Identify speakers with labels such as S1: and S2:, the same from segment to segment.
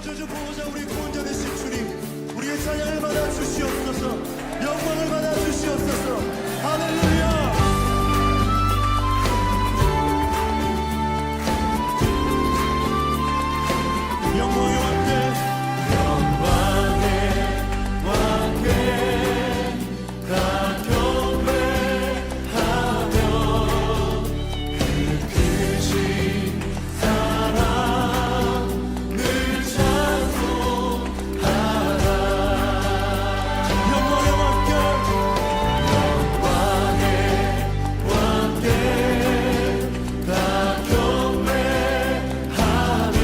S1: 창조주 보호자 우리 구원자 되신 주님, 우리의 찬양을 받아 주시옵소서. 영광을 받아 주시옵소서. 할렐루야. 영광의 왕께, 영광의 왕께 다 경배하며 그 크신 사랑 늘 찬송하라. 영광의 왕께, 영광의 왕께 다 경배하며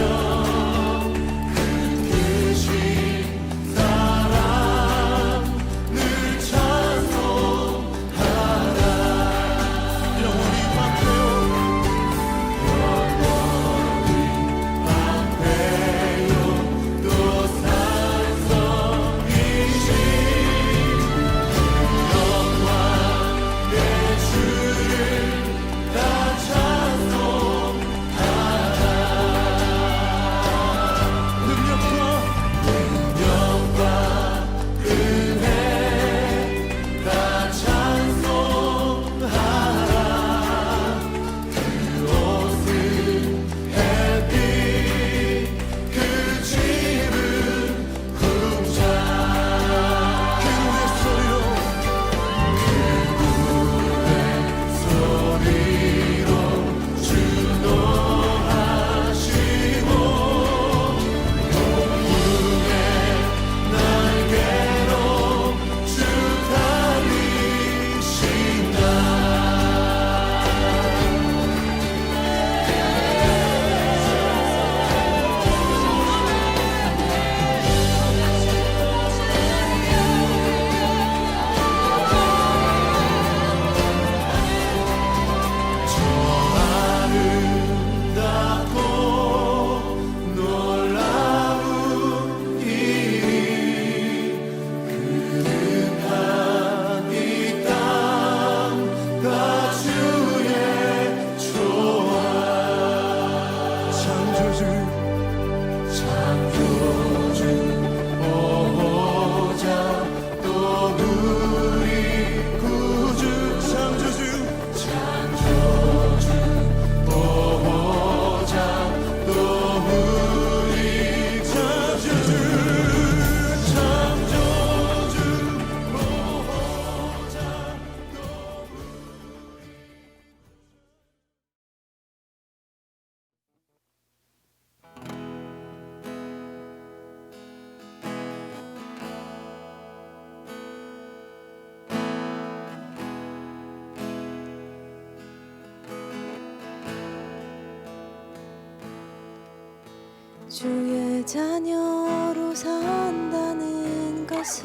S2: 주의 자녀로 산다는 것은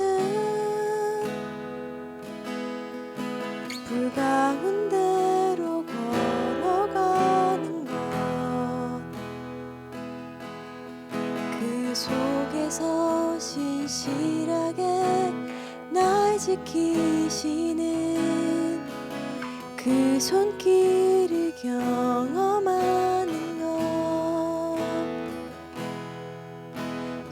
S2: 불 가운데로 걸어가는 것, 그 속에서 신실하게 날 지키시는 그 손길을 경험하는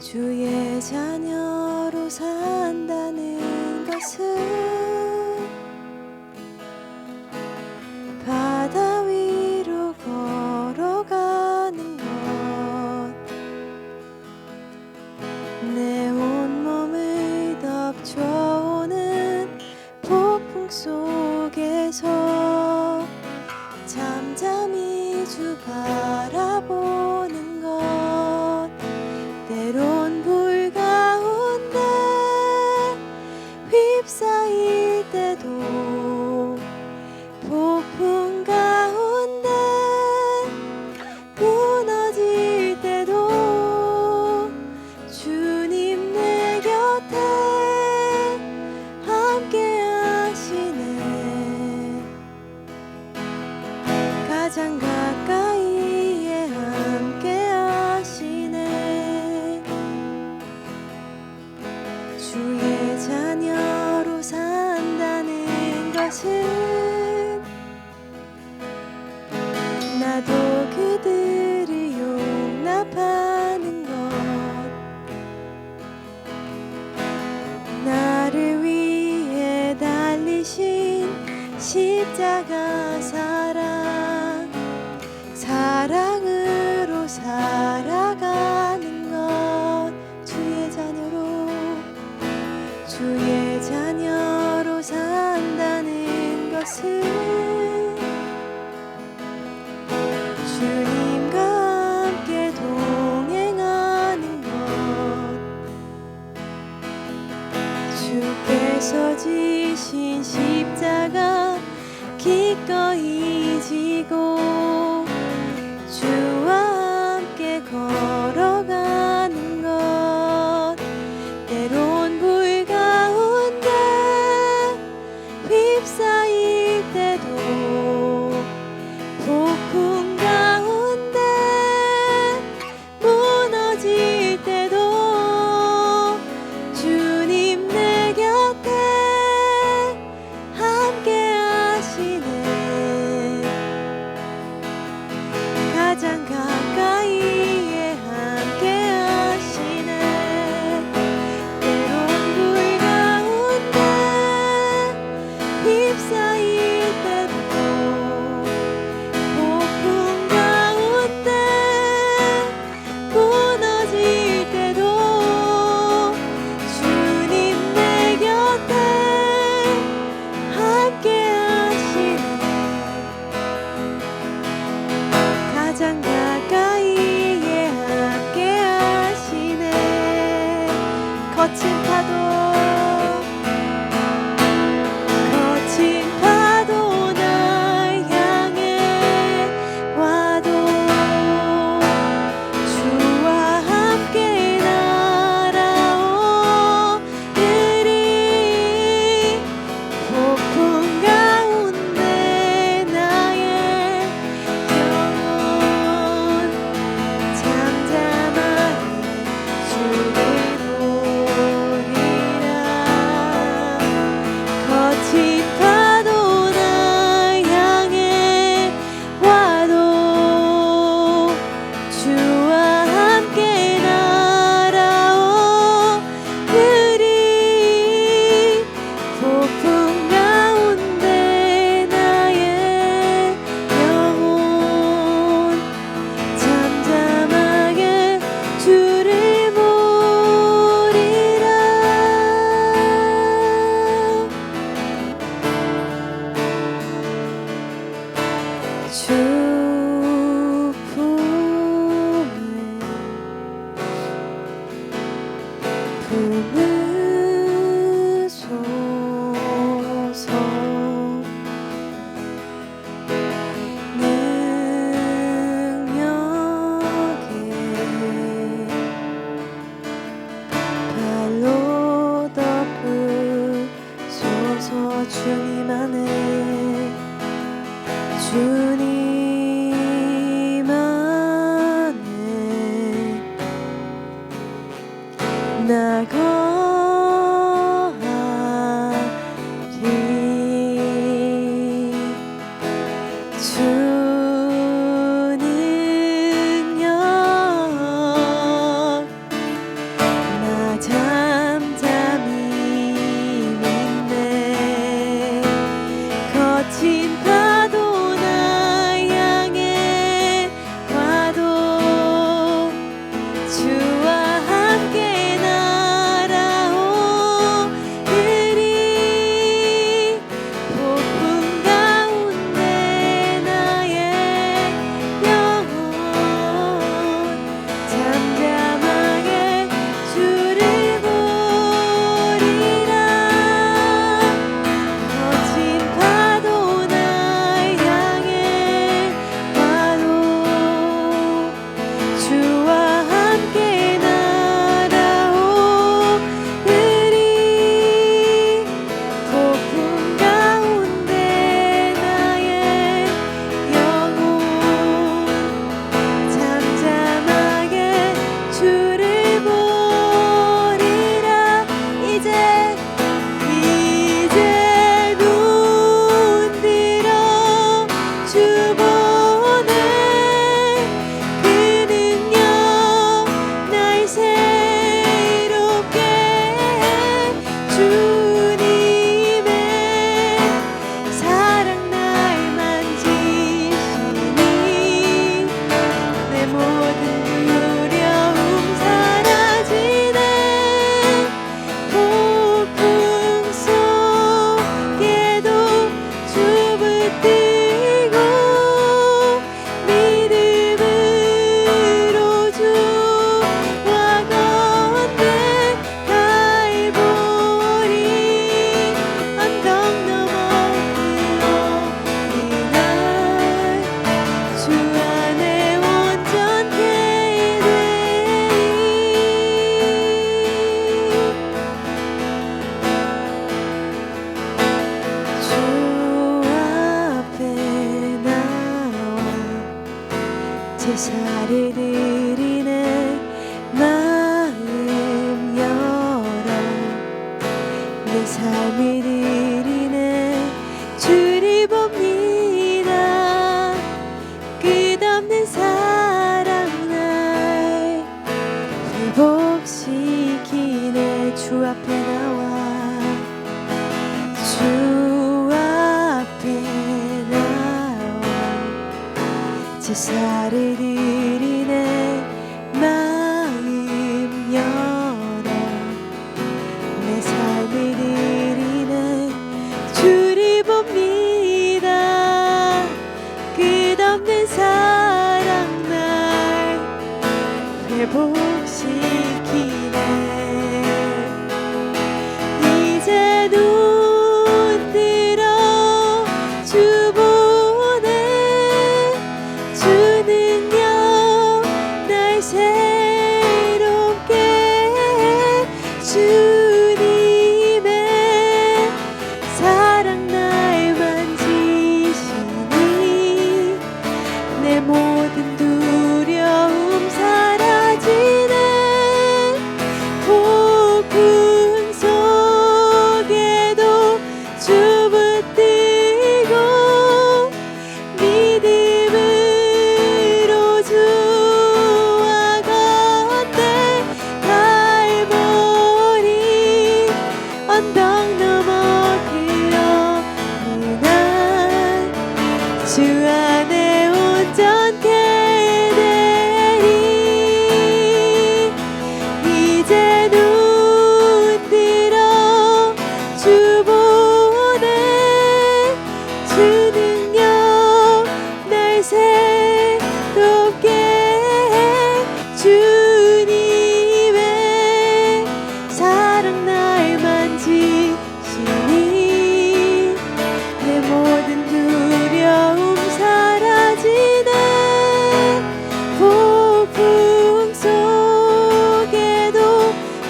S2: 주의 자녀로 산다는 것은 바다 위로 걸어가는 것, 내 온몸을 덮쳐오는 폭풍 속에서 잠잠히 주 바라보는 것, 때론 불 가운데 휩싸일 때도, 폭풍 가운데 무너질 때도 주님 내 곁에 함께 하시네. 가장 가까이에 함께 살아가는 것 주의 자녀로 산다는 것은 주님과 함께 동행하는 것 주께서 지신 십자가 기꺼이 지고 주와 함께 드리네 마음 열어 내 삶을 드리네 주를 봅니다 끝없는 사랑 날 회복시키네 주 앞에 나와 주 앞에 나와 제사를 드리네 마음 열어 내 삶을 드리네 주를 봅니다 끝없는 사랑 날 회복시키네 이제 눈 들어 주 보네 주 능력 날 새롭게 해 주님의 사랑 날 만지시니 내 모든 두려움 사라지네 폭풍 속에도 주 붙들고 믿음으로 주와 걷네 갈보리 언덕 넘어 그어느 날 주 안에 온전케 되리 이제 눈 들어 주 보네 주 능력 날 새롭게 해 주님의 사랑 날 만지시니 내 모든 두려움 사라지네 폭풍 속에도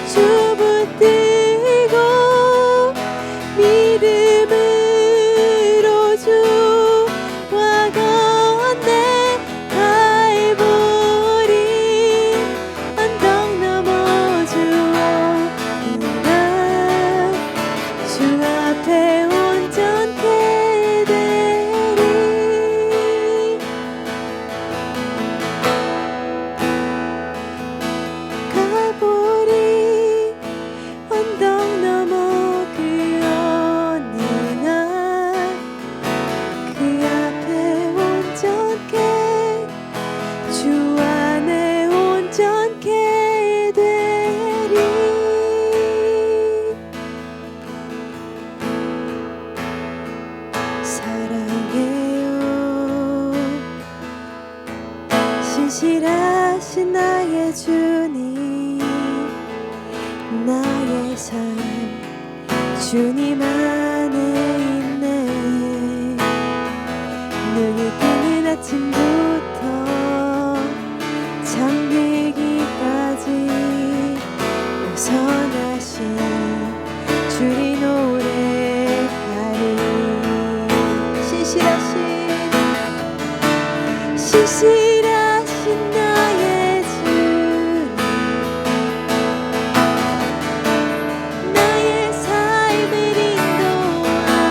S2: 주 붙들고 믿음으로 주와 걷네 갈보리 언덕 넘어 주어 그날 주 앞에 온전케 되리 갈보리 언덕 넘어 그 어느 날 그 앞에 온전케 주 안에 온전케 되리 사랑해요 신실하신 나의 주님 나의 삶 주님 안에 있네 눈이 뜨는 아침부터 잠들기까지 오선하신 주리 노래하리 신실하신 나의 주님 나의 삶을 인도하셨네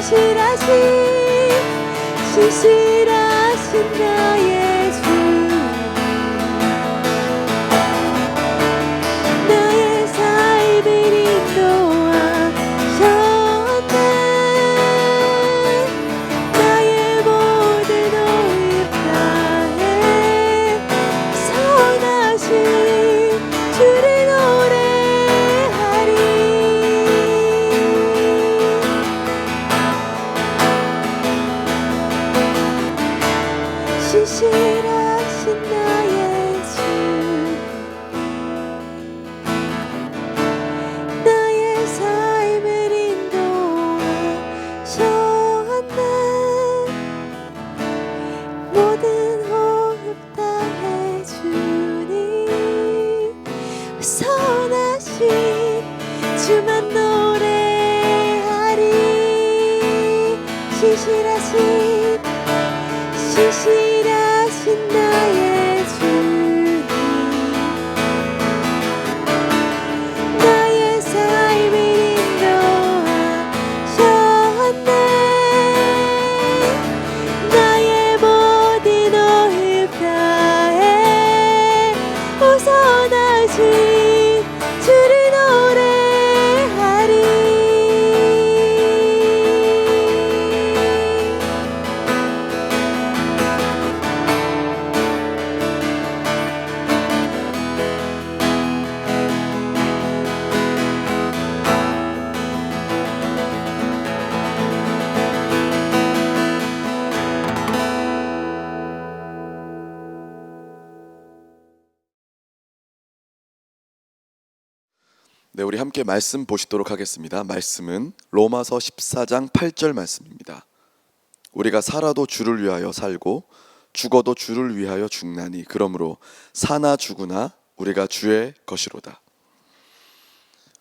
S2: 신실하신 나의 주 나의 삶을 인도하셨네 나의 모든 호흡 다해 선하신 주를 노래하리 신실하신 나의 주 나의 삶을 인도하셨네 모든 호흡 다해 주님 선하신 주만 노래하리 신실하신 나의 주님 나의 삶을 인도하셨네 나의 모든 호흡 다해 오선하신 주를 노래하리
S3: 네, 우리 함께 말씀 보시도록 하겠습니다. 말씀은 로마서 14장 8절 말씀입니다. 우리가 살아도 주를 위하여 살고 죽어도 주를 위하여 죽나니 그러므로 사나 죽으나 우리가 주의 것이로다.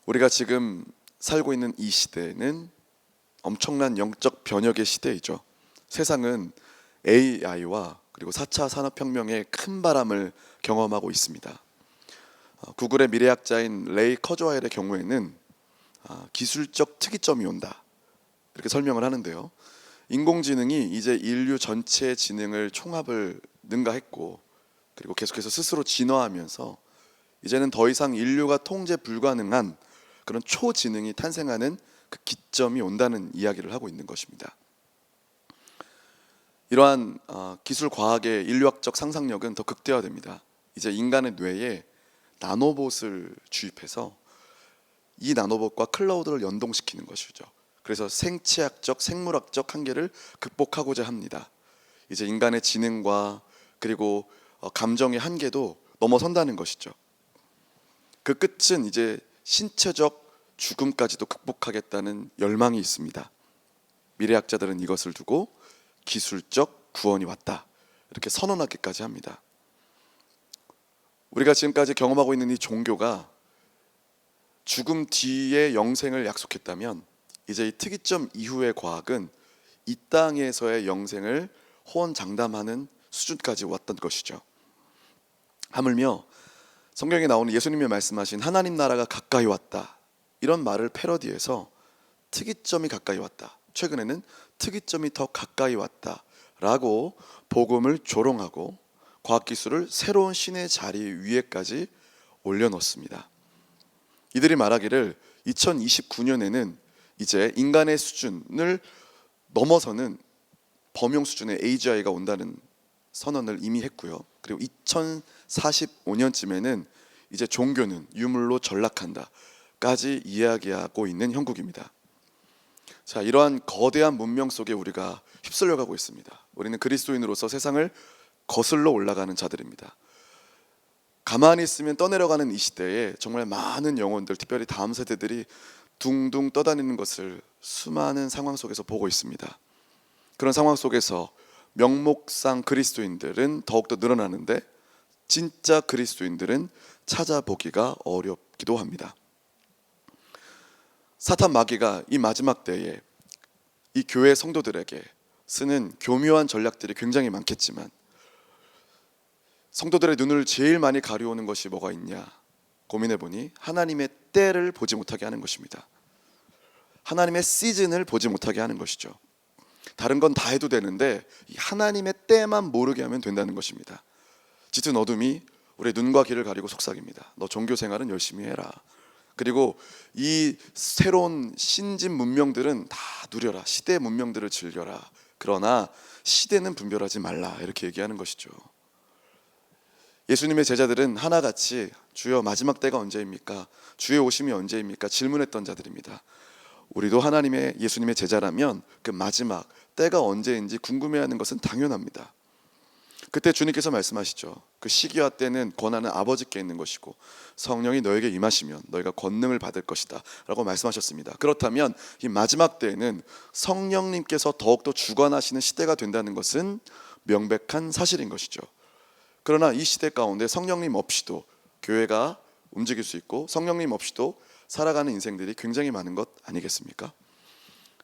S3: 우리가 지금 살고 있는 이 시대는 엄청난 영적 변혁의 시대이죠. 세상은 AI와 그리고 4차 산업혁명의 큰 바람을 경험하고 있습니다. 구글의 미래학자인 레이 커즈와일의 경우에는 기술적 특이점이 온다 이렇게 설명을 하는데요. 인공지능이 이제 인류 전체의 지능을 총합을 능가했고 그리고 계속해서 스스로 진화하면서 이제는 더 이상 인류가 통제 불가능한 그런 초지능이 탄생하는 그 기점이 온다는 이야기를 하고 있는 것입니다. 이러한 기술 과학의 인류학적 상상력은 더 극대화됩니다. 이제 인간의 뇌에 나노봇을 주입해서 이 나노봇과 클라우드를 연동시키는 것이죠. 그래서 생체학적, 생물학적 한계를 극복하고자 합니다. 이제 인간의 지능과 그리고 감정의 한계도 넘어선다는 것이죠. 그 끝은 이제 신체적 죽음까지도 극복하겠다는 열망이 있습니다. 미래학자들은 이것을 두고 기술적 구원이 왔다 이렇게 선언하기까지 합니다. 우리가 지금까지 경험하고 있는 이 종교가 죽음 뒤의 영생을 약속했다면 이제 이 특이점 이후의 과학은 이 땅에서의 영생을 호언장담하는 수준까지 왔던 것이죠. 하물며 성경에 나오는 예수님이 말씀하신 하나님 나라가 가까이 왔다 이런 말을 패러디해서 특이점이 가까이 왔다, 최근에는 특이점이 더 가까이 왔다 라고 복음을 조롱하고 과학기술을 새로운 신의 자리 위에까지 올려놓습니다. 이들이 말하기를 2029년에는 이제 인간의 수준을 넘어서는 범용 수준의 AGI가 온다는 선언을 이미 했고요. 그리고 2045년쯤에는 이제 종교는 유물로 전락한다까지 이야기하고 있는 형국입니다. 자, 이러한 거대한 문명 속에 우리가 휩쓸려가고 있습니다. 우리는 그리스도인으로서 세상을 거슬러 올라가는 자들입니다. 가만히 있으면 떠내려가는 이 시대에 정말 많은 영혼들, 특별히 다음 세대들이 둥둥 떠다니는 것을 수많은 상황 속에서 보고 있습니다. 그런 상황 속에서 명목상 그리스도인들은 더욱더 늘어나는데 진짜 그리스도인들은 찾아보기가 어렵기도 합니다. 사탄 마귀가 이 마지막 때에 이 교회 성도들에게 쓰는 교묘한 전략들이 굉장히 많겠지만 성도들의 눈을 제일 많이 가려오는 것이 뭐가 있냐 고민해보니 하나님의 때를 보지 못하게 하는 것입니다. 하나님의 시즌을 보지 못하게 하는 것이죠. 다른 건 다 해도 되는데 이 하나님의 때만 모르게 하면 된다는 것입니다. 짙은 어둠이 우리의 눈과 귀를 가리고 속삭입니다. 너 종교 생활은 열심히 해라. 그리고 이 새로운 신진 문명들은 다 누려라. 시대 문명들을 즐겨라. 그러나 시대는 분별하지 말라. 이렇게 얘기하는 것이죠. 예수님의 제자들은 하나같이 주여 마지막 때가 언제입니까? 주의 오심이 언제입니까? 질문했던 자들입니다. 우리도 하나님의 예수님의 제자라면 그 마지막 때가 언제인지 궁금해하는 것은 당연합니다. 그때 주님께서 말씀하시죠. 그 시기와 때는 권한은 아버지께 있는 것이고 성령이 너에게 임하시면 너희가 권능을 받을 것이다 라고 말씀하셨습니다. 그렇다면 이 마지막 때에는 성령님께서 더욱더 주관하시는 시대가 된다는 것은 명백한 사실인 것이죠. 그러나 이 시대 가운데 성령님 없이도 교회가 움직일 수 있고 성령님 없이도 살아가는 인생들이 굉장히 많은 것 아니겠습니까?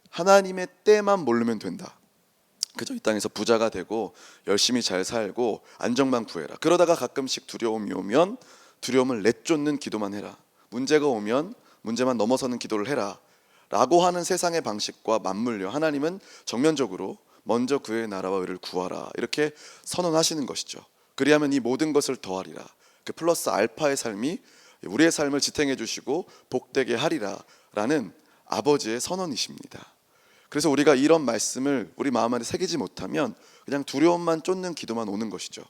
S3: 하나님의 때만 모르면 된다. 그저 이 땅에서 부자가 되고 열심히 잘 살고 안정만 구해라. 그러다가 가끔씩 두려움이 오면 두려움을 내쫓는 기도만 해라. 문제가 오면 문제만 넘어서는 기도를 해라 라고 하는 세상의 방식과 맞물려 하나님은 정면적으로 먼저 그의 나라와 의를 구하라 이렇게 선언하시는 것이죠. 그리하면 이 모든 것을 더하리라. 그 플러스 알파의 삶이 우리의 삶을 지탱해 주시고 복되게 하리라 라는 아버지의 선언이십니다. 그래서 우리가 이런 말씀을 우리 마음 안에 새기지 못하면 그냥 두려움만 쫓는 기도만 오는 것이죠.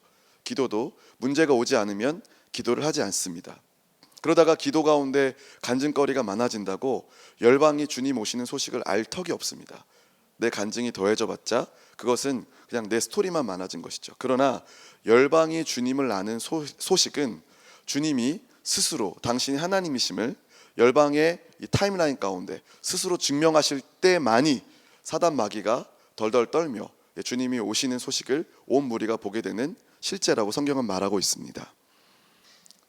S3: 기도도 문제가 오지 않으면 기도를 하지 않습니다. 그러다가 기도 가운데 간증거리가 많아진다고 열방이 주님 오시는 소식을 알 턱이 없습니다. 내 간증이 더해져 봤자 그것은 그냥 내 스토리만 많아진 것이죠. 그러나 열방이 주님을 아는 소식은 주님이 스스로 당신이 하나님이심을 열방의 이 타임라인 가운데 스스로 증명하실 때만이 사단 마귀가 덜덜 떨며 주님이 오시는 소식을 온 무리가 보게 되는 실제라고 성경은 말하고 있습니다.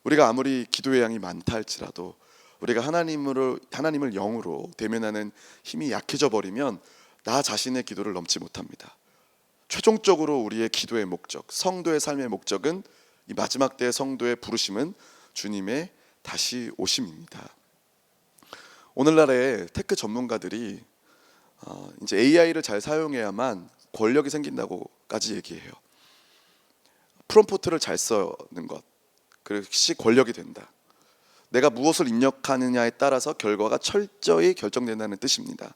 S3: 우리가 아무리 기도의 양이 많다 할지라도 우리가 하나님을 영으로 대면하는 힘이 약해져 버리면 나 자신의 기도를 넘지 못합니다. 최종적으로 우리의 기도의 목적, 성도의 삶의 목적은 이 마지막 때의 성도의 부르심은 주님의 다시 오심입니다. 오늘날의 테크 전문가들이 이제 AI를 잘 사용해야만 권력이 생긴다고까지 얘기해요. 프롬프트를 잘 쓰는 것, 그것이 권력이 된다. 내가 무엇을 입력하느냐에 따라서 결과가 철저히 결정된다는 뜻입니다.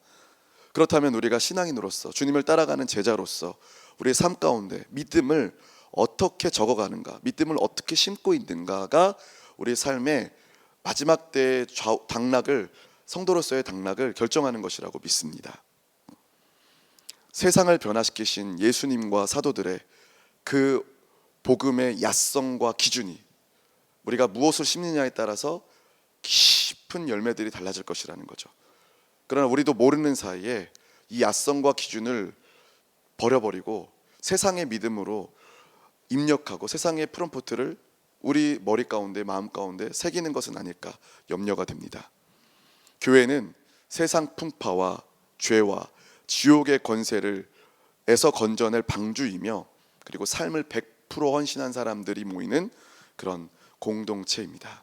S3: 그렇다면 우리가 신앙인으로서 주님을 따라가는 제자로서 우리의 삶 가운데 믿음을 어떻게 적어가는가, 믿음을 어떻게 심고 있는가가 우리의 삶의 마지막 때의 당락을, 성도로서의 당락을 결정하는 것이라고 믿습니다. 세상을 변화시키신 예수님과 사도들의 그 복음의 야성과 기준이 우리가 무엇을 심느냐에 따라서 깊은 열매들이 달라질 것이라는 거죠. 그러나 우리도 모르는 사이에 이 야성과 기준을 버려버리고 세상의 믿음으로 입력하고 세상의 프롬프트를 우리 머리 가운데 마음 가운데 새기는 것은 아닐까 염려가 됩니다. 교회는 세상 풍파와 죄와 지옥의 권세를 에서 건져낼 방주이며 그리고 삶을 100% 헌신한 사람들이 모이는 그런 공동체입니다.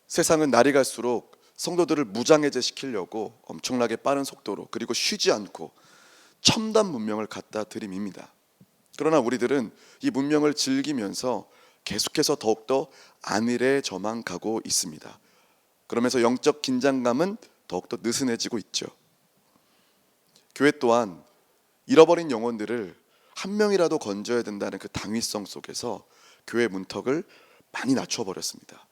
S3: 세상은 날이 갈수록 성도들을 무장해제 시키려고 엄청나게 빠른 속도로 그리고 쉬지 않고 첨단 문명을 갖다 들이밉니다. 그러나 우리들은 이 문명을 즐기면서 계속해서 더욱더 안일해져만 가고 있습니다. 그러면서 영적 긴장감은 더욱더 느슨해지고 있죠. 교회 또한 잃어버린 영혼들을 한 명이라도 건져야 된다는 그 당위성 속에서 교회 문턱을 많이 낮춰버렸습니다.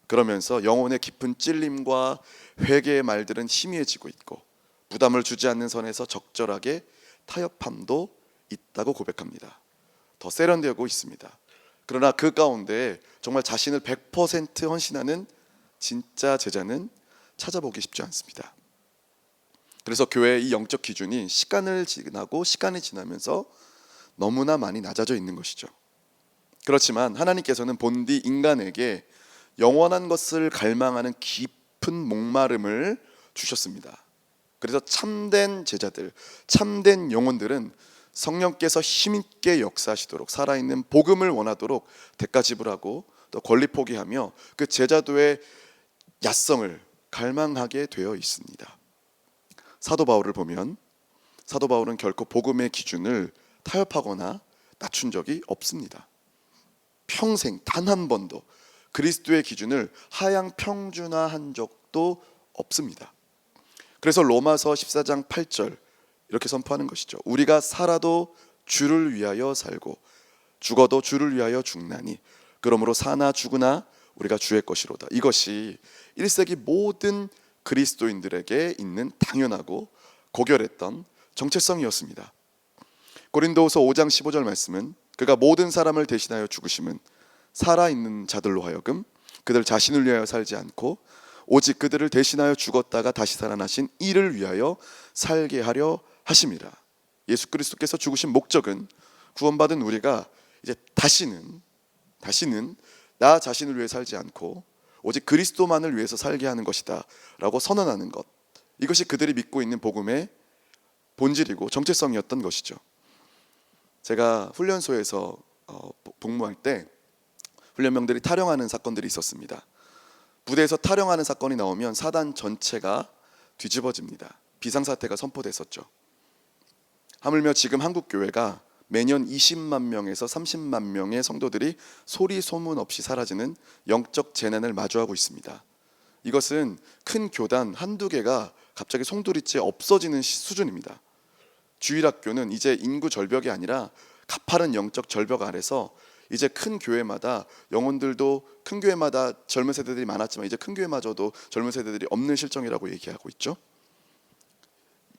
S3: 그러면서 영혼의 깊은 찔림과 회개의 말들은 희미해지고 있고 부담을 주지 않는 선에서 적절하게 타협함도 있다고 고백합니다. 더 세련되고 있습니다. 그러나 그 가운데 정말 자신을 100% 헌신하는 진짜 제자는 찾아보기 쉽지 않습니다. 그래서 교회의 이 영적 기준이 시간이 지나면서 너무나 많이 낮아져 있는 것이죠. 그렇지만 하나님께서는 본디 인간에게 영원한 것을 갈망하는 깊은 목마름을 주셨습니다. 그래서 참된 제자들, 참된 영혼들은 성령께서 힘있게 역사하시도록 살아있는 복음을 원하도록 대가 지불하고 또 권리 포기하며 그 제자도의 야성을 갈망하게 되어 있습니다. 사도 바울을 보면 사도 바울은 결코 복음의 기준을 타협하거나 낮춘 적이 없습니다. 평생 단 한 번도 그리스도의 기준을 하향 평준화한 적도 없습니다. 그래서 로마서 14장 8절 이렇게 선포하는 것이죠. 우리가 살아도 주를 위하여 살고 죽어도 주를 위하여 죽나니 그러므로 사나 죽으나 우리가 주의 것이로다. 이것이 1세기 모든 그리스도인들에게 있는 당연하고 고결했던 정체성이었습니다. 고린도후서 5장 15절 말씀은 그가 모든 사람을 대신하여 죽으심은 살아있는 자들로 하여금 그들 자신을 위하여 살지 않고 오직 그들을 대신하여 죽었다가 다시 살아나신 이를 위하여 살게 하려 하심이라. 예수 그리스도께서 죽으신 목적은 구원받은 우리가 이제 다시는 나 자신을 위해 살지 않고 오직 그리스도만을 위해서 살게 하는 것이다 라고 선언하는 것, 이것이 그들이 믿고 있는 복음의 본질이고 정체성이었던 것이죠. 제가 훈련소에서 복무할 때 훈련병들이 탈영하는 사건들이 있었습니다. 부대에서 탈영하는 사건이 나오면 사단 전체가 뒤집어집니다. 비상사태가 선포됐었죠. 하물며 지금 한국 교회가 매년 20만 명에서 30만 명의 성도들이 소리 소문 없이 사라지는 영적 재난을 마주하고 있습니다. 이것은 큰 교단 한두 개가 갑자기 송두리째 없어지는 수준입니다. 주일학교는 이제 인구 절벽이 아니라 가파른 영적 절벽 아래서 이제 큰 교회마다 영혼들도 큰 교회마다 젊은 세대들이 많았지만 이제 큰 교회마저도 젊은 세대들이 없는 실정이라고 얘기하고 있죠.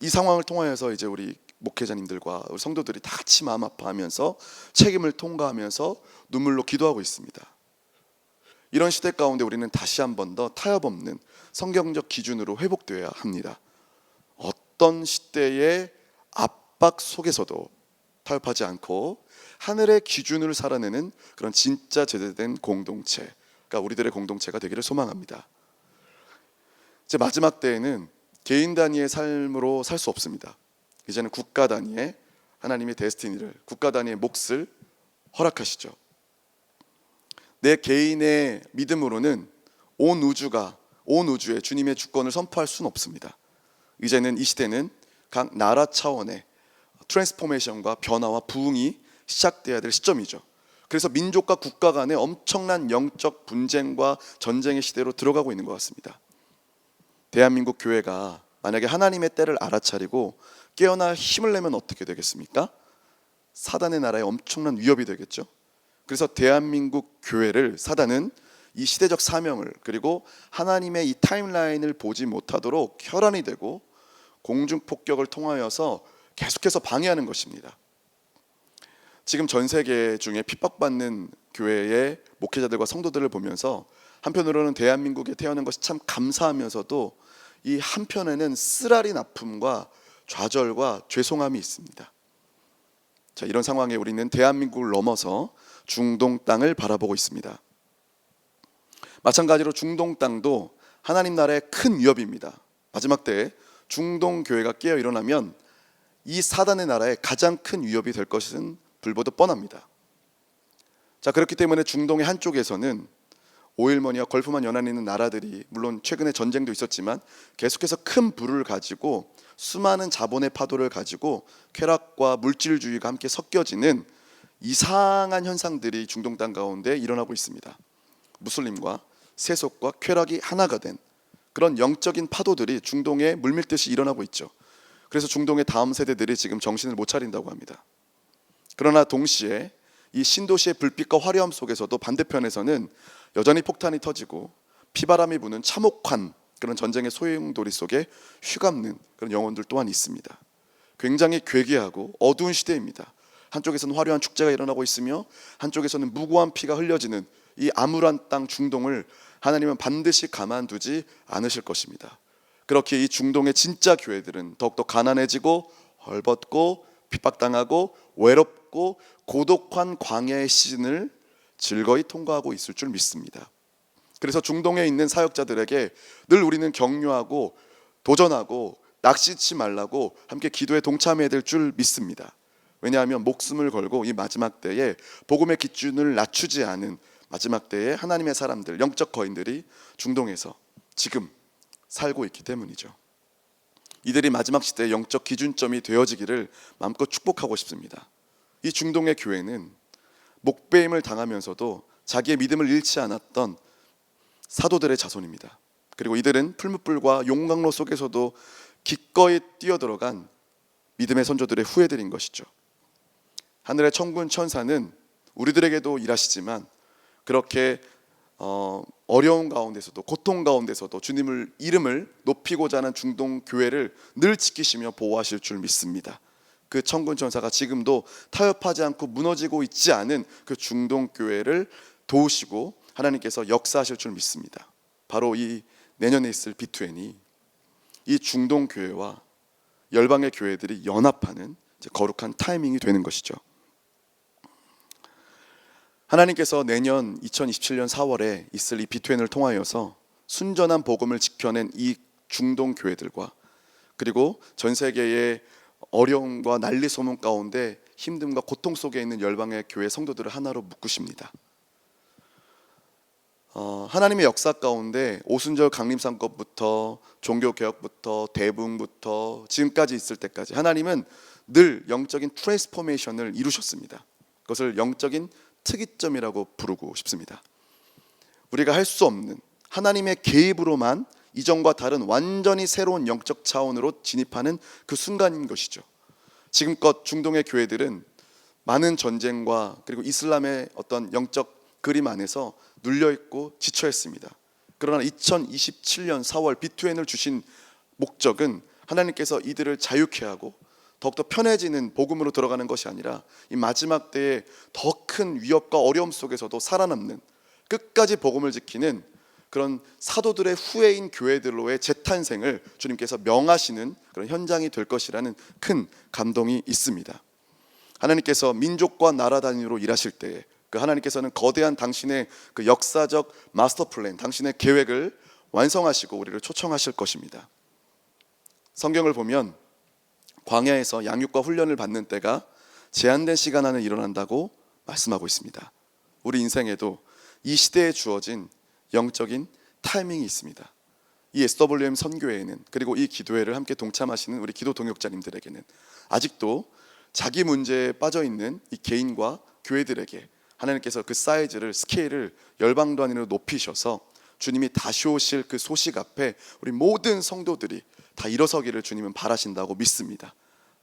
S3: 이 상황을 통하여서 이제 우리 목회자님들과 우리 성도들이 다 같이 마음 아파하면서 책임을 통과하면서 눈물로 기도하고 있습니다. 이런 시대 가운데 우리는 다시 한 번 더 타협 없는 성경적 기준으로 회복되어야 합니다. 어떤 시대의 압박 속에서도 타협하지 않고 하늘의 기준을 살아내는 그런 진짜 제대된 공동체가 우리들의 공동체가 되기를 소망합니다. 이제 마지막 때에는 개인 단위의 삶으로 살 수 없습니다. 이제는 국가 단위의 하나님의 데스티니를, 국가 단위의 몫을 허락하시죠. 내 개인의 믿음으로는 온 우주에 주님의 주권을 선포할 수는 없습니다. 이제는 이 시대는 각 나라 차원의 트랜스포메이션과 변화와 부흥이 시작돼야 될 시점이죠. 그래서 민족과 국가 간의 엄청난 영적 분쟁과 전쟁의 시대로 들어가고 있는 것 같습니다. 대한민국 교회가 만약에 하나님의 때를 알아차리고 깨어나 힘을 내면 어떻게 되겠습니까? 사단의 나라에 엄청난 위협이 되겠죠. 그래서 대한민국 교회를 사단은 이 시대적 사명을 그리고 하나님의 이 타임라인을 보지 못하도록 혈안이 되고 공중폭격을 통하여서 계속해서 방해하는 것입니다. 지금 전 세계 중에 핍박받는 교회의 목회자들과 성도들을 보면서 한편으로는 대한민국에 태어난 것이 참 감사하면서도 이 한편에는 쓰라린 아픔과 좌절과 죄송함이 있습니다. 자, 이런 상황에 우리는 대한민국을 넘어서 중동 땅을 바라보고 있습니다. 마찬가지로 중동 땅도 하나님 나라의 큰 위협입니다. 마지막 때에 중동 교회가 깨어 일어나면 이 사단의 나라에 가장 큰 위협이 될 것은 불보듯 뻔합니다. 자, 그렇기 때문에 중동의 한쪽에서는 오일머니와 걸프만 연안에 있는 나라들이 물론 최근에 전쟁도 있었지만 계속해서 큰 불을 가지고 수많은 자본의 파도를 가지고 쾌락과 물질주의가 함께 섞여지는 이상한 현상들이 중동 땅 가운데 일어나고 있습니다. 무슬림과 세속과 쾌락이 하나가 된 그런 영적인 파도들이 중동에 물밀듯이 일어나고 있죠. 그래서 중동의 다음 세대들이 지금 정신을 못 차린다고 합니다. 그러나 동시에 이 신도시의 불빛과 화려함 속에서도 반대편에서는 여전히 폭탄이 터지고 피바람이 부는 참혹한 그런 전쟁의 소용돌이 속에 휘감는 그런 영혼들 또한 있습니다. 굉장히 괴괴하고 어두운 시대입니다. 한쪽에서는 화려한 축제가 일어나고 있으며 한쪽에서는 무고한 피가 흘려지는 이 암울한 땅 중동을 하나님은 반드시 가만두지 않으실 것입니다. 그렇게 이 중동의 진짜 교회들은 더욱더 가난해지고 헐벗고 핍박당하고 외롭고 고독한 광야의 시즌을 즐거이 통과하고 있을 줄 믿습니다. 그래서 중동에 있는 사역자들에게 늘 우리는 격려하고 도전하고 낚시치 말라고 함께 기도에 동참해야 될 줄 믿습니다. 왜냐하면 목숨을 걸고 이 마지막 때에 복음의 기준을 낮추지 않은 마지막 때에 하나님의 사람들, 영적 거인들이 중동에서 지금 살고 있기 때문이죠. 이들이 마지막 시대의 영적 기준점이 되어지기를 마음껏 축복하고 싶습니다. 이 중동의 교회는 목배임을 당하면서도 자기의 믿음을 잃지 않았던 사도들의 자손입니다. 그리고 이들은 풀무불과 용광로 속에서도 기꺼이 뛰어들어간 믿음의 선조들의 후예들인 것이죠. 하늘의 천군 천사는 우리들에게도 일하시지만 그렇게 어려운 가운데서도 고통 가운데서도 주님을 이름을 높이고자 하는 중동 교회를 늘 지키시며 보호하실 줄 믿습니다. 그 천군 천사가 지금도 타협하지 않고 무너지고 있지 않은 그 중동 교회를 도우시고 하나님께서 역사하실 줄 믿습니다. 바로 이 내년에 있을 B2N이 이 중동 교회와 열방의 교회들이 연합하는 거룩한 타이밍이 되는 것이죠. 하나님께서 내년 2027년 4월에 있을 이 B2N을 통하여서 순전한 복음을 지켜낸 이 중동 교회들과 그리고 전 세계의 어려움과 난리 소문 가운데 힘듦과 고통 속에 있는 열방의 교회 성도들을 하나로 묶으십니다. 하나님의 역사 가운데 오순절 강림상것부터 종교개혁부터 대붕부터 지금까지 있을 때까지 하나님은 늘 영적인 트랜스포메이션을 이루셨습니다. 그것을 영적인 특이점이라고 부르고 싶습니다. 우리가 할 수 없는 하나님의 개입으로만 이전과 다른 완전히 새로운 영적 차원으로 진입하는 그 순간인 것이죠. 지금껏 중동의 교회들은 많은 전쟁과 그리고 이슬람의 어떤 영적 그림 안에서 눌려있고 지쳐있습니다. 그러나 2027년 4월 B2N을 주신 목적은 하나님께서 이들을 자유케 하고 더욱더 편해지는 복음으로 들어가는 것이 아니라 이 마지막 때에 더 큰 위협과 어려움 속에서도 살아남는 끝까지 복음을 지키는 그런 사도들의 후예인 교회들로의 재탄생을 주님께서 명하시는 그런 현장이 될 것이라는 큰 감동이 있습니다. 하나님께서 민족과 나라 단위로 일하실 때에 그 하나님께서는 거대한 당신의 그 역사적 마스터 플랜, 당신의 계획을 완성하시고 우리를 초청하실 것입니다. 성경을 보면 광야에서 양육과 훈련을 받는 때가 제한된 시간 안에 일어난다고 말씀하고 있습니다. 우리 인생에도 이 시대에 주어진 영적인 타이밍이 있습니다. 이 SWM 선교회에는 그리고 이 기도회를 함께 동참하시는 우리 기도 동역자님들에게는 아직도 자기 문제에 빠져있는 이 개인과 교회들에게 하나님께서 그 사이즈를 스케일을 열방 단위로 높이셔서 주님이 다시 오실 그 소식 앞에 우리 모든 성도들이 다 일어서기를 주님은 바라신다고 믿습니다.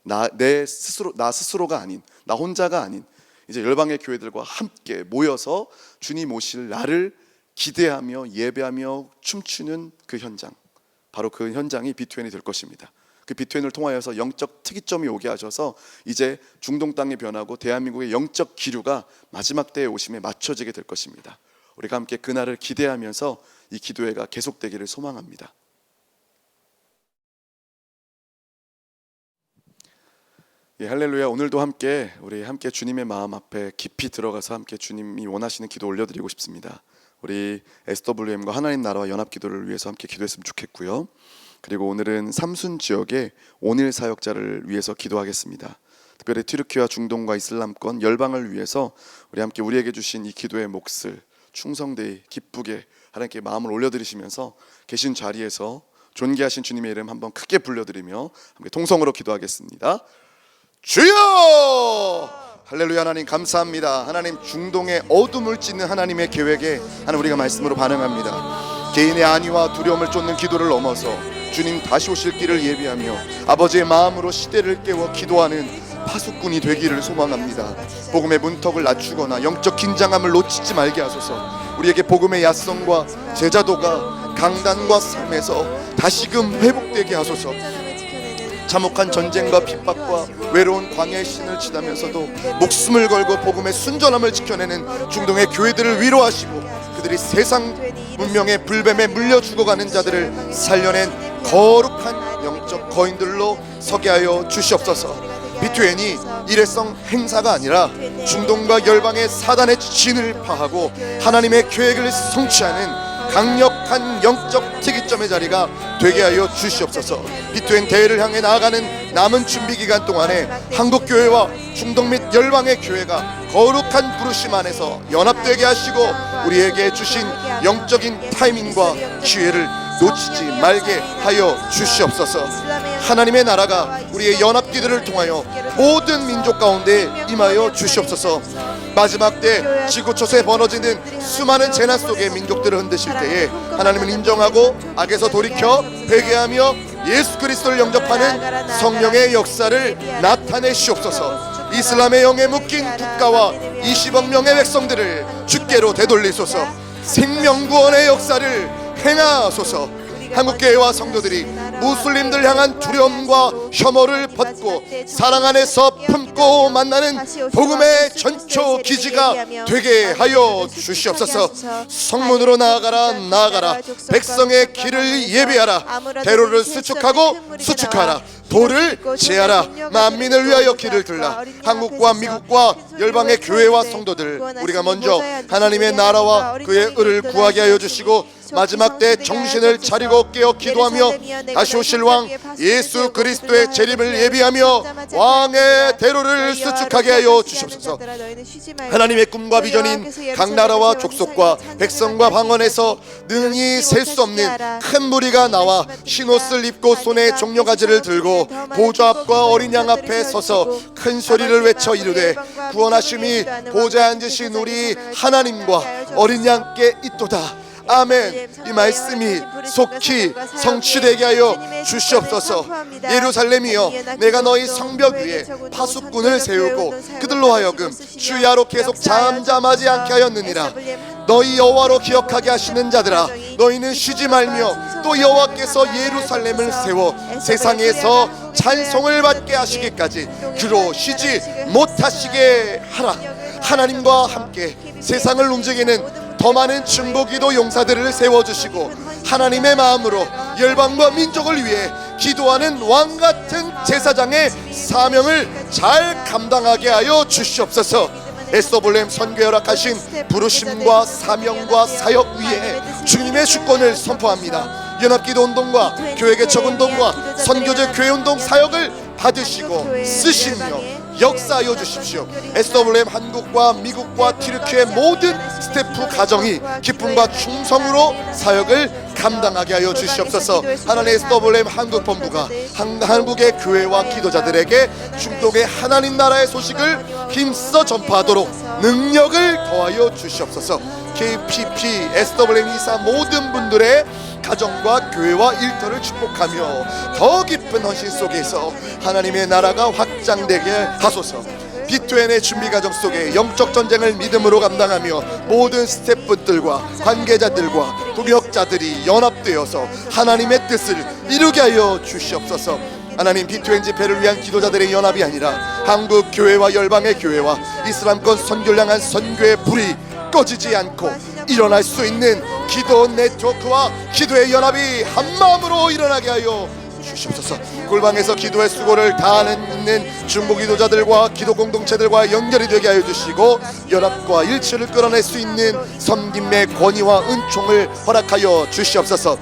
S3: 나 스스로가 아닌, 나 혼자가 아닌 이제 열방의 교회들과 함께 모여서 주님 오실 날을 기대하며 예배하며 춤추는 그 현장, 바로 그 현장이 B2N이 될 것입니다. 그 B2N을 통하여서 영적 특이점이 오게 하셔서 이제 중동 땅이 변하고 대한민국의 영적 기류가 마지막 때의 오심에 맞춰지게 될 것입니다. 우리가 함께 그날을 기대하면서 이 기도회가 계속되기를 소망합니다. 예, 할렐루야. 오늘도 우리 함께 주님의 마음 앞에 깊이 들어가서 함께 주님이 원하시는 기도 올려드리고 싶습니다. 우리 SWM과 하나님 나라와 연합 기도를 위해서 함께 기도했으면 좋겠고요. 그리고 오늘은 삼순 지역의 온일 사역자를 위해서 기도하겠습니다. 특별히 튀르키와 중동과 이슬람권 열방을 위해서 우리 함께 우리에게 주신 이 기도의 몫을 충성되이 기쁘게 하나님께 마음을 올려드리시면서 계신 자리에서 존귀하신 주님의 이름 한번 크게 불러드리며 함께 통성으로 기도하겠습니다. 주여! 할렐루야. 하나님 감사합니다. 하나님 중동의 어둠을 찢는 하나님의 계획에 하나님 우리가 말씀으로 반응합니다. 개인의 안위와 두려움을 쫓는 기도를 넘어서 주님 다시 오실 길을 예비하며 아버지의 마음으로 시대를 깨워 기도하는 파수꾼이 되기를 소망합니다. 복음의 문턱을 낮추거나 영적 긴장함을 놓치지 말게 하소서. 우리에게 복음의 야성과 제자도가 강단과 삶에서 다시금 회복되게 하소서. 참혹한 전쟁과 핍박과 외로운 광야의 신을 지나면서도 목숨을 걸고 복음의 순전함을 지켜내는 중동의 교회들을 위로하시고 그들이 세상 문명의 불뱀에 물려 죽어가는 자들을 살려낸 거룩한 영적 거인들로 서게 하여 주시옵소서. B2N이 일회성 행사가 아니라 중동과 열방의 사단의 진을 파하고 하나님의 계획을 성취하는 강력한 영적 특이점의 자리가 되게 하여 주시옵소서. B2N 대회를 향해 나아가는 남은 준비 기간 동안에 한국교회와 중동 및 열방의 교회가 거룩한 부르심 안에서 연합되게 하시고 우리에게 주신 영적인 타이밍과 기회를 놓치지 말게 하여 주시옵소서. 하나님의 나라가 우리의 연합기도를 통하여 모든 민족 가운데 임하여 주시옵소서. 마지막 때 지구촌에 벌어지는 수많은 재난 속에 민족들을 흔드실 때에 하나님을 인정하고 악에서 돌이켜 회개하며 예수 그리스도를 영접하는 성령의 역사를 나타내시옵소서. 이슬람의 영에 묶인 국가와 20억 명의 백성들을 주께로 되돌리소서. 생명구원의 역사를 행하소서. 한국교회와 성도들이 무슬림들 향한 두려움과 혐오를 벗고 사랑 안에서 품고 만나는 복음의 전초 기지가 되게 하여 주시옵소서. 성문으로 나아가라. 백성의 길을 예비하라. 대로를 수축하고 수축하라. 돌을 제하라. 만민을 위하여 길을 들라. 한국과 미국과 열방의 교회와 성도들, 우리가 먼저 하나님의 나라와 그의 의를 구하게 하여 주시고 마지막 때 정신을 차리고 깨어 기도하며 다시 오실 왕 예수 그리스도의 재림을 예비하며 왕의 대로를 수축하게 하여 주시옵소서. 하나님의 꿈과 비전인 각 나라와 족속과 백성과 방언에서 능히 셀 수 없는 큰 무리가 나와 흰옷을 입고 손에 종려가지를 들고 보좌 앞과 어린 양 앞에 서서 큰 소리를 외쳐 이르되 구원하심이 보좌에 앉으신 우리 하나님과 어린 양께 있도다. 아멘. 이 말씀이 속히 성취되게 하여 주시옵소서. 예루살렘이여, 내가 너희 성벽 위에 파수꾼을 세우고 그들로 하여금 주야로 계속 잠잠하지 않게 하였느니라. 너희 여호와로 기억하게 하시는 자들아, 너희는 쉬지 말며 또 여호와께서 예루살렘을 세워 세상에서 찬송을 받게 하시기까지 그로 쉬지 못하시게 하라. 하나님과 함께 세상을 움직이는 더 많은 중보기도 용사들을 세워주시고 하나님의 마음으로 열방과 민족을 위해 기도하는 왕같은 제사장의 사명을 잘 감당하게 하여 주시옵소서. 에스더블렘 선교에 허락하신 부르심과 사명과 사역 위에 주님의 주권을 선포합니다. 연합기도 운동과 교회 개척 운동과 선교적 교회 운동 사역을 받으시고 쓰시며 역사하여 주십시오. SWM 한국과 미국과 튀르키의 모든 스태프 가정이 기쁨과 충성으로 사역을 감당하게 하여 주시옵소서. 하나님의 SWM 한국 본부가 한국의 교회와 기도자들에게 중동의 하나님 나라의 소식을 힘써 전파하도록 능력을 더하여 주시옵소서. KPP, SWM 이사 모든 분들의 가정과 교회와 일터를 축복하며 더 깊은 헌신 속에서 하나님의 나라가 확장되게 하소서. B2N의 준비 과정 속에 영적 전쟁을 믿음으로 감당하며 모든 스태프들과 관계자들과 동역자들이 연합되어서 하나님의 뜻을 이루게 하여 주시옵소서. 하나님, B2N 집회를 위한 기도자들의 연합이 아니라 한국 교회와 열방의 교회와 이슬람권 선교를 향한 선교의 불이 꺼지지 않고 일어날 수 있는 기도 네트워크와 기도의 연합이 한마음으로 일어나게 하여 주시옵소서. 골방에서 기도의 수고를 다하는 있는 중보 기도자들과 기도 공동체들과 연결이 되게 하여 주시고 연합과 일치를 끌어낼 수 있는 섬김의 권위와 은총을 허락하여 주시옵소서.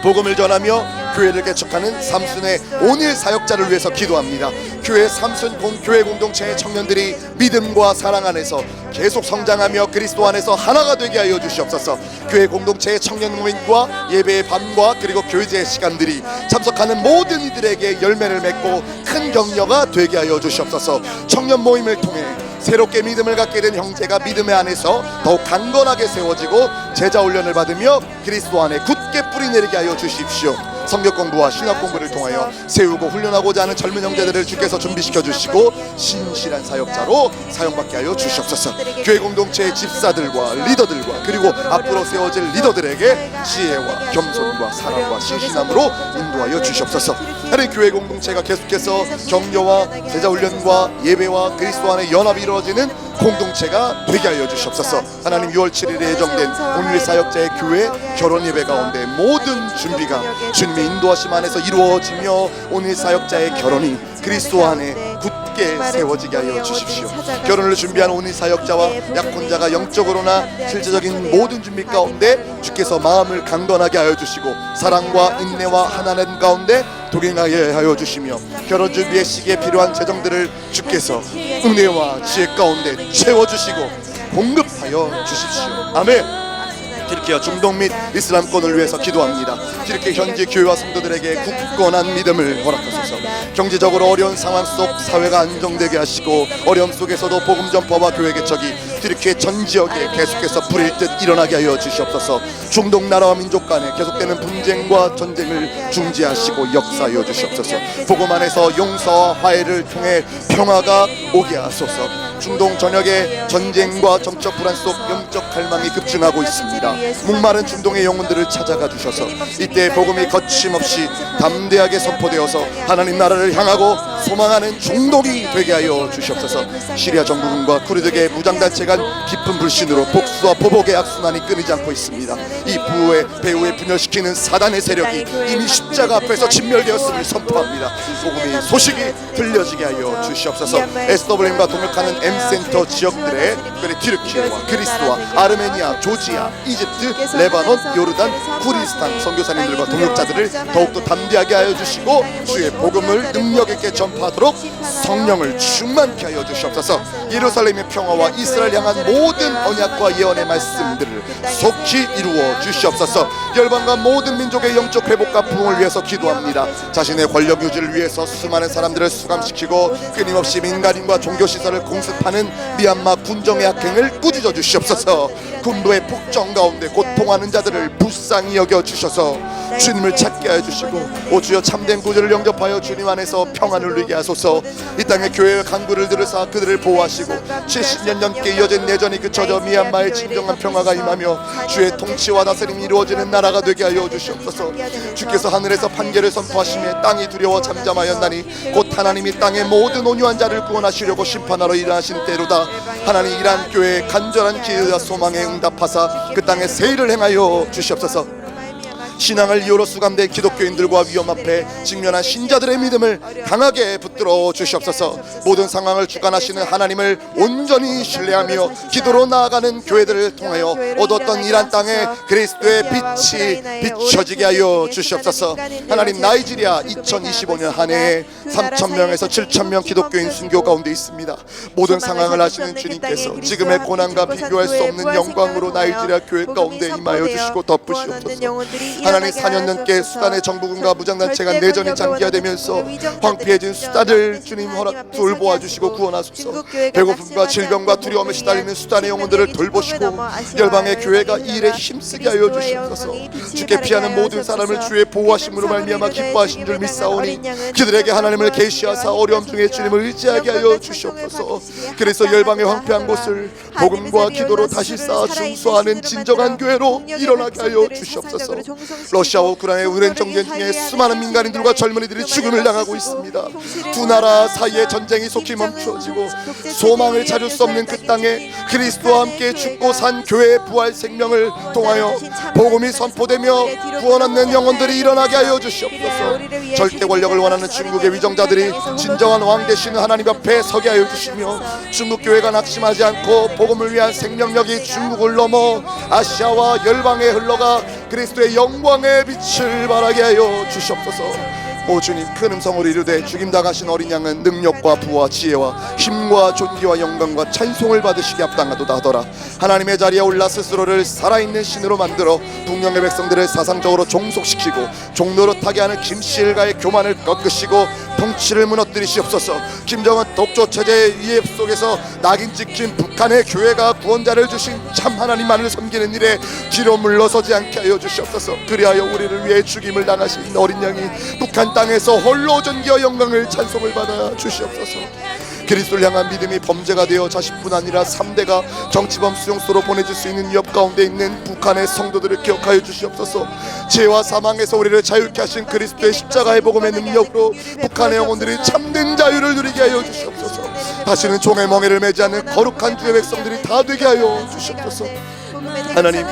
S3: 복음을 전하며 교회를 개척하는 삼순의 온일 사역자를 위해서 기도합니다. 교회 삼순 교회 공동체의 청년들이 믿음과 사랑 안에서 계속 성장하며 그리스도 안에서 하나가 되게 하여 주시옵소서. 교회 공동체의 청년 모임과 예배의 밤과 그리고 교제의 시간들이 참석하는 모든 이들에게 열매를 맺고 큰 격려가 되게 하여 주시옵소서. 청년 모임을 통해 새롭게 믿음을 갖게 된 형제가 믿음의 안에서 더욱 강건하게 세워지고 제자 훈련을 받으며 그리스도 안에 굳게 뿌리 내리게 하여 주십시오. 성경 공부와 신학 공부를 통하여 세우고 훈련하고자 하는 젊은 형제들을 주께서 준비시켜 주시고 신실한 사역자로 사용받게 하여 주시옵소서. 교회 공동체의 집사들과 리더들과 그리고 앞으로 세워질 리더들에게 지혜와 겸손과 사랑과 신실함으로 인도하여 주시옵소서. 하나님, 교회 공동체가 계속해서 격려와 제자 훈련과 예배와 그리스도 안에 연합이 이루어지는 공동체가 되게 하여 주시옵소서. 하나님, 6월 7일에 예정된 오늘 사역자의 교회 결혼 예배 가운데 모든 준비가 주님의 인도하심 안에서 이루어지며 오늘 사역자의 결혼이 그리스도 안에 굳게 세워지게 하여 주십시오. 결혼을 준비하는 오늘 사역자와 약혼자가 영적으로나 실제적인 모든 준비 가운데 주께서 마음을 강건하게 하여 주시고 사랑과 인내와 하나님 가운데 동행하게 하여 주시며 결혼 준비의 시기에 필요한 재정들을 주께서 은혜와 지혜 가운데 채워주시고 공급하여 주십시오. 아멘. 튀르키예 중동 및 이슬람권을 위해서 기도합니다. 튀르키예 현지 교회와 성도들에게 굳건한 믿음을 허락하소서. 경제적으로 어려운 상황 속 사회가 안정되게 하시고 어려움 속에서도 복음 전파와 교회 개척이 튀르키예 전 지역에 계속해서 불일 듯 일어나게 하여 주시옵소서. 중동 나라와 민족 간에 계속되는 분쟁과 전쟁을 중지하시고 역사하여 주시옵소서. 복음 안에서 용서와 화해를 통해 평화가 오게 하소서. 중동 전역에 전쟁과 정적 불안 속 영적 갈망이 급증하고 있습니다. 목마른 중동의 영혼들을 찾아가 주셔서 이때 복음이 거침없이 담대하게 선포되어서 하나님 나라를 향하고 소망하는 중동이 되게 하여 주시옵소서. 시리아 정부군과 쿠르드계 무장단체 간 깊은 불신으로 복수와 보복의 악순환이 끊이지 않고 있습니다. 이 배후에 분열시키는 사단의 세력이 이미 십자가 앞에서 진멸되었음을 선포합니다. 복음의 소식이 들려지게 하여 주시옵소서. SWM과 동역하는 M센터 지역들의 특별히 튀르키예와 그리스와 아르메니아, 조지아, 이집트, 레바논, 요르단, 쿠르디스탄 선교사님들과 동역자들을 더욱더 담대하게 하여 주시고 주의 복음을 능력 있게 전파하도록 성령을 충만케 하여 주시옵소서. 예루살렘의 평화와 이스라엘 향한 모든 언약과 예언의 말씀들을 속히 이루어 주시옵소서. 열방과 모든 민족의 영적 회복과 부흥을 위해서 기도합니다. 자신의 권력 유지를 위해서 수많은 사람들을 수감시키고 끊임없이 민간인과 종교시설을 공습하는 미얀마 군정의 악행을 꾸짖어 주시옵소서. 군부의 폭정 가운데 고통하는 자들을 불쌍히 여겨 주셔서 주님을 찾게 하여 주시고 오 주여 참된 구주를 영접하여 주님 안에서 평안을 누리게 하소서. 이 땅의 교회의 간구를 들으사 그들을 보호하시고 70년 넘게 이어진 내전이 그쳐져 미얀마의 진정한 평화가 임하며 주의 통치와 다스림이 이루어지는 나라가 되게 하여 주시옵소서. 주께서 하늘에서 판결을 선포하시며 땅이 두려워 잠잠하였나니 곧 하나님이 땅의 모든 온유한 자를 구원하시려고 심판하러 일어나신 때로다. 하나님 이란 교회의 간절한 기도와 소망에 응답하사 그 땅에 세일을 행하여 주시옵소서. 신앙을 이유로 수감된 기독교인들과 위험 앞에 직면한 신자들의 믿음을 강하게 붙들어 주시옵소서. 모든 상황을 주관하시는 하나님을 온전히 신뢰하며 기도로 나아가는 교회들을 통하여 얻었던 이란 땅에 그리스도의 빛이 비춰지게 하여 주시옵소서. 하나님 나이지리아 2025년 한 해에 3,000명에서 7,000명 기독교인 순교 가운데 있습니다. 모든 상황을 아시는 주님께서 지금의 고난과 비교할 수 없는 영광으로 나이지리아 교회 가운데 임하여 주시고 덮으시옵소서. 하나님 4년 넘게 수단의 정부군과 무장단체가 내전이 장기화되면서 황폐해진 수단을 주님 돌보아 주시고 구원하소서. 배고픔과 질병과 두려움에 시달리는 수단의 영혼들을 돌보시고 열방의 교회가 이 일에 힘쓰게 하여 주시옵소서. 주께 피하는 모든 사람을 주의 보호하심으로 말미암아 기뻐하신 줄 믿사오니 그들에게 하나님을 계시하사 어려움 중에 주님을 의지하게 하여 주시옵소서. 그래서 열방의 황폐한 곳을 복음과 기도로 다시 쌓아 중수하는 진정한 교회로 일어나게 하여 주시옵소서. 러시아와 우크라이나의 우연 정전 중에 수많은 민간인들과 젊은이들이 죽음을 당하고 있습니다. 두 나라 사이의 전쟁이 속히 멈춰지고 소망을 찾을 수 없는 그 땅에 그리스도와 함께 죽고 산 교회의 부활 생명을 통하여 복음이 선포되며 구원 얻는 영혼들이 일어나게 하여 주시옵소서. 절대 권력을 원하는 중국의 위정자들이 진정한 왕 되시는 하나님 앞에 서게 하여 주시며 중국 교회가 낙심하지 않고 복음을 위한 생명력이 중국을 넘어 아시아와 열방에 흘러가 그리스도의 영광의 빛을 발하게 하여 주시옵소서. 오 주님, 큰 음성으로 이르되 죽임당하신 어린 양은 능력과 부와 지혜와 힘과 존귀와 영광과 찬송을 받으시기 합당하도다 하더라. 하나님의 자리에 올라 스스로를 살아있는 신으로 만들어 북녘의 백성들을 사상적으로 종속시키고 종노릇하게 하는 김씨일가의 교만을 꺾으시고 통치를 무너뜨리시옵소서. 김정은 독조 체제의 위협 속에서 낙인 찍힌 북한의 교회가 구원자를 주신 참 하나님만을 섬기는 일에 뒤로 물러서지 않게 하여 주시옵소서. 그리하여 우리를 위해 죽임을 당하신 어린 양이 북한 땅에서 홀로 존귀와 영광을 찬송을 받아 주시옵소서. 그리스도를 향한 믿음이 범죄가 되어 자식뿐 아니라 3대가 정치범 수용소로 보내질 수 있는 위협 가운데 있는 북한의 성도들을 기억하여 주시옵소서. 죄와 사망에서 우리를 자유케 하신 그리스도의 십자가의 복음의 능력으로 북한의 영혼들이 참된 자유를 누리게 하여 주시옵소서. 다시는 종의 멍에를 매지 않는 거룩한 주의 백성들이 다 되게 하여 주시옵소서. 하나님,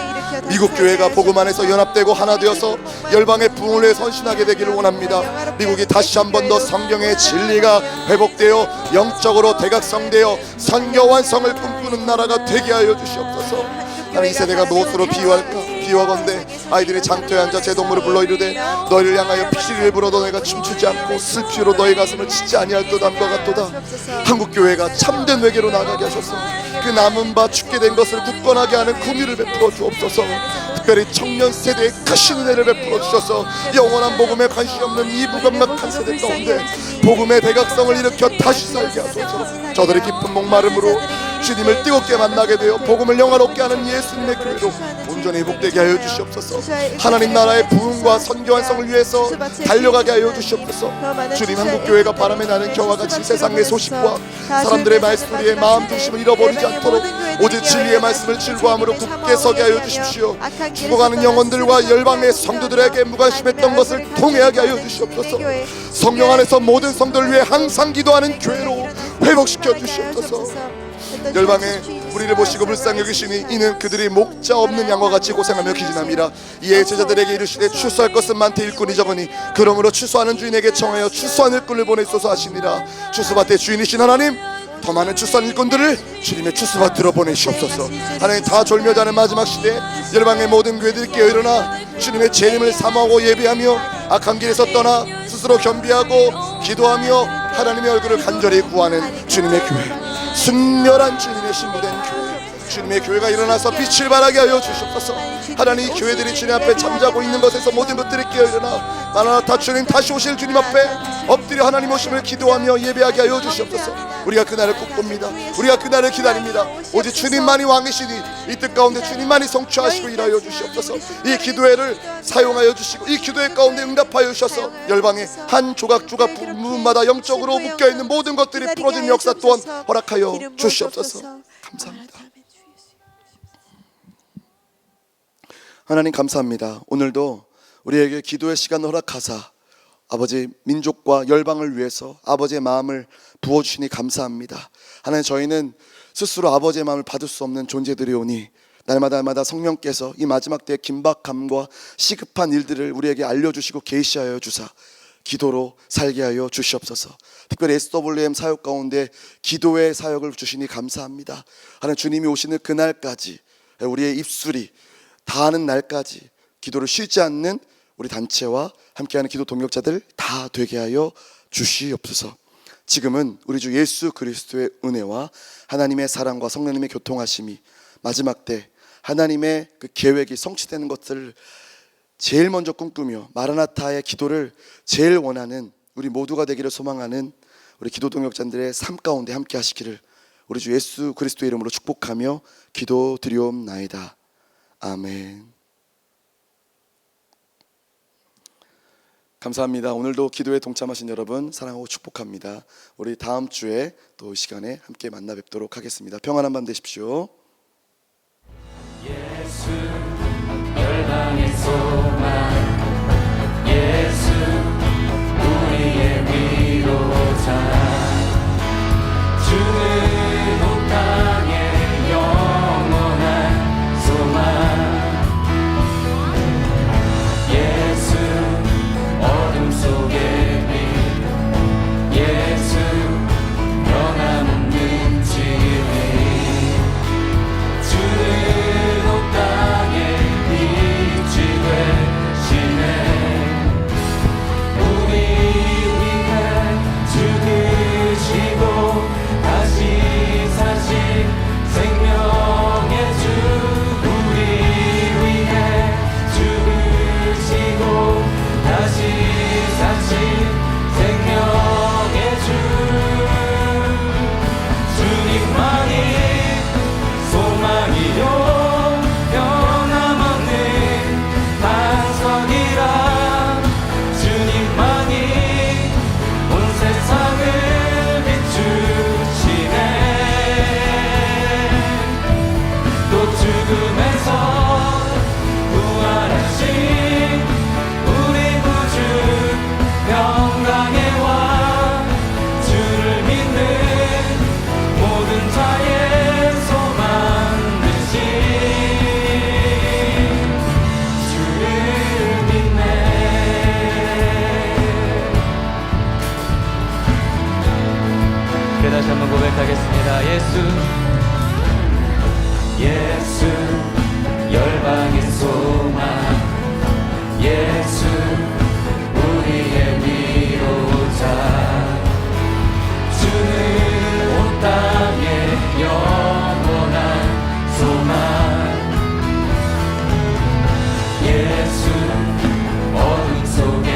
S3: 미국 교회가 복음 안에서 연합되고 하나 되어서 열방의 부흥을 위해 선신하게 되기를 원합니다. 미국이 다시 한 번 더 성경의 진리가 회복되어 영적으로 대각성되어 선교 완성을 꿈꾸는 나라가 되게 하여 주시옵소서. 하나님, 이 세대가 무엇으로 비유할까? 기와건대 아이들이 장터에 앉아 제 동물을 불러 이르되 너희를 향하여 피리를 불어도 너희가 춤추지 않고 슬피로 너희 가슴을 치지 아니할 듯함과 같도다. 한국교회가 참된 회개로 나가게 하셔서 그 남은 바 죽게 된 것을 굳건하게 하는 긍휼을 베풀어 주옵소서. 특별히 청년 세대에 크신 은혜를 베풀어 주셔서 영원한 복음에 관심 없는 이 무감각한 세대 가운데 복음의 대각성을 일으켜 다시 살게 하소서. 저들의 깊은 목마름으로 주님을 뜨겁게 만나게 되어 복음을 영화롭게 하는 예수님의 교회로 온전히 회복되게 하여 주시옵소서. 하나님 나라의 부흥과 선교환성을 위해서 달려가게 하여 주시옵소서. 주님, 한국교회가 바람에 나는 겨와 같이 세상의 소식과 사람들의 말소리에 마음 중심을 잃어버리지 않도록 오직 진리의 말씀을 즐거함으로 굳게 서게 하여 주십시오. 죽어가는 영혼들과 열방의 성도들에게 무관심했던 것을 통회하게 하여 주시옵소서. 성령 안에서 모든 성도를 위해 항상 기도하는 교회로 회복시켜 주시옵소서. 열방에 우리를 보시고 불쌍히 여기시니 이는 그들이 목자 없는 양과 같이 고생하며 기진함이라. 이에 제자들에게 이르시되 추수할 것은 많되 일꾼이 적으니 그러므로 추수하는 주인에게 청하여 추수한 일꾼을 보내소서 하시니라. 추수밭의 주인이신 하나님, 더 많은 추수한 일꾼들을 주님의 추수밭으로 보내시옵소서. 하나님, 다 졸며 자는 마지막 시대 열방의 모든 교회들이 깨어 일어나 주님의 재림을 사모하고 예배하며 악한 길에서 떠나 스스로 겸비하고 기도하며 하나님의 얼굴을 간절히 구하는 주님의 교회, 순결한 주님의 신부된 교회, 주님의 교회가 일어나서 빛을 발하게 하여 주시옵소서. 하나님, 이 교회들이 주님 앞에 잠자고 있는 것에서 모든 것들이 깨어 일어나 마라나타 주님 다시 오실 주님 앞에 엎드려 하나님 오심을 기도하며 예배하게 하여 주시옵소서. 우리가 그날을 꿈꿉니다. 우리가 그날을 기다립니다. 오직 주님만이 왕이시니 이 뜻 가운데 주님만이 성취하시고 일하여 주시옵소서. 이 기도회를 사용하여 주시고 이 기도회 가운데 응답하여 주셔서 열방의 한 조각조각 부분마다 영적으로 묶여있는 모든 것들이 풀어진 역사 또한 허락하여 주시옵소서. 감사합니다. 하나님, 감사합니다. 오늘도 우리에게 기도의 시간을 허락하사 아버지 민족과 열방을 위해서 아버지의 마음을 부어주시니 감사합니다. 하나님, 저희는 스스로 아버지의 마음을 받을 수 없는 존재들이오니 날마다 성령께서 이 마지막 때의 긴박함과 시급한 일들을 우리에게 알려주시고 계시하여 주사 기도로 살게 하여 주시옵소서. 특별히 SWM 사역 가운데 기도의 사역을 주시니 감사합니다. 하나님, 주님이 오시는 그날까지 우리의 입술이 다하는 날까지 기도를 쉬지 않는 우리 단체와 함께하는 기도 동역자들 다 되게 하여 주시옵소서. 지금은 우리 주 예수 그리스도의 은혜와 하나님의 사랑과 성령님의 교통하심이 마지막 때 하나님의 그 계획이 성취되는 것들을 제일 먼저 꿈꾸며 마라나타의 기도를 제일 원하는 우리 모두가 되기를 소망하는 우리 기도 동역자들의 삶 가운데 함께 하시기를 우리 주 예수 그리스도의 이름으로 축복하며 기도드리옵나이다. 아멘. 감사합니다. 오늘도 기도에 동참하신 여러분 사랑하고 축복합니다. 우리 다음 주에 또 이 시간에 함께 만나 뵙도록 하겠습니다. 평안한 밤 되십시오.
S4: 예수 열방의 소망, 예수 우리의 위로자, 주는 온 땅의 영원한 소망, 예수 어둠 속의 빛, 예수 변함없는 진리, 주는 온 땅의 빛이 되시네. 우리 위해 죽으시고 다시 사신 생명의 주, 우리 위해 죽으시고 다시 사신 생명의 주, 주님만이 소망이요 변함없는 반석이라, 주님만이 온 세상을 비추시네. 또 죽음에서 부활하신 우리 구주 평강의 왕, 주를 믿는 모든 자의 소망 되신 주를 믿네. 다시 한번 고백하겠습니다. 예수 열방의 소망 예수 우리의 위로자 주는 온 땅의 영원한 소망 예수 어둠 속에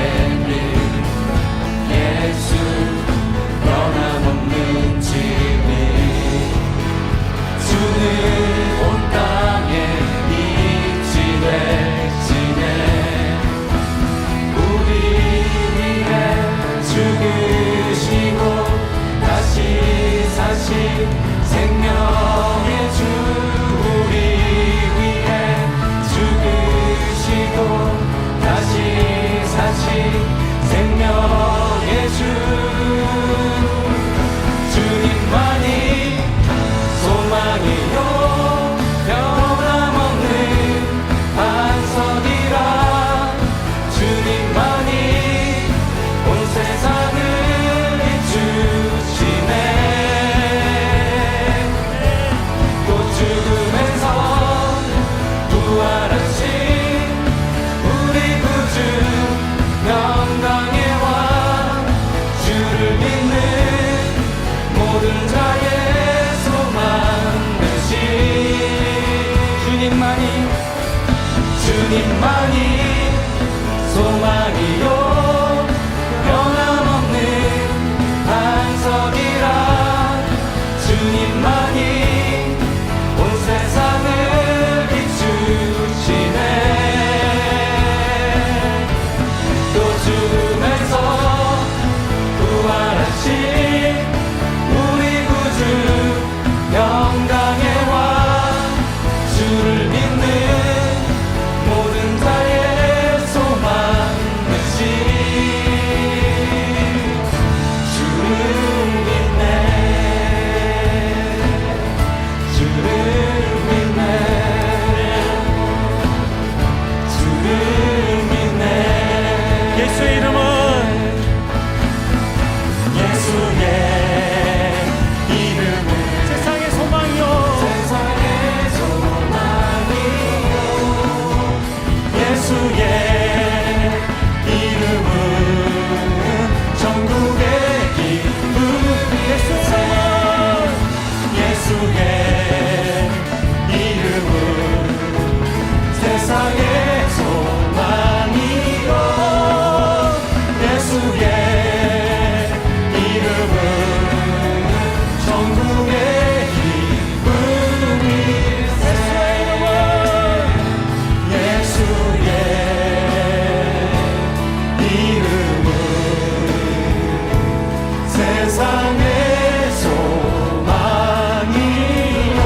S4: 빛 예수 변함없는 진리 주는 온 땅에 빛이 되시네 우리 위해 죽으시고 다시 사신 생명의 주 우리 위해 죽으시고 다시 사신 생명의 주 주님만이 소망이요 변함없는 반석이라 주님만이 온 세상을 비추시네 또 죽음에서 부활하신 우리 구주 영광의 왕 주를 믿는 모든 자의 소망 되신 주님만이 소망이요 변함없는 반석이라 주님만이 온 세상을 비추시네 또 죽음에서 부활하신 우리 구주 영광의 왕 주를 믿는 모든 자의 소망 되신 주를 믿네 주를 믿네 주를 믿네
S1: 예수의 이름은
S4: 예수의 이름은
S1: 세상의 소망이요
S4: 세상의 소망이요 예수의 이름은 전국의 기쁨 예수의 이름은 세상의 소망이요 예수의 이름은 전국의 기쁨이 예수의 이름은 세상의 소망이요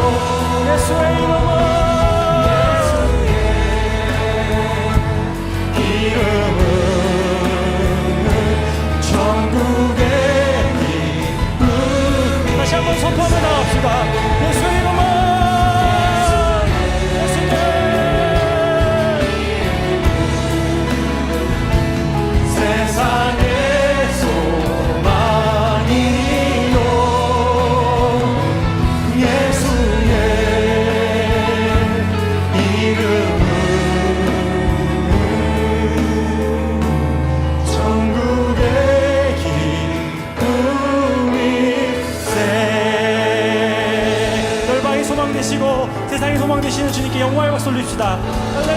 S4: 예수의 이름은 전국의 기쁨
S1: 다시 한번 선포하며 나갑시다. 예수의 이름은
S4: 세상의 소망이요 예수의 이름은 전국의 기쁨일세
S1: 열방의 소망 되시고 세상의 소망 되시는 주님께 영광의 박수 올립시다. 할렐루야.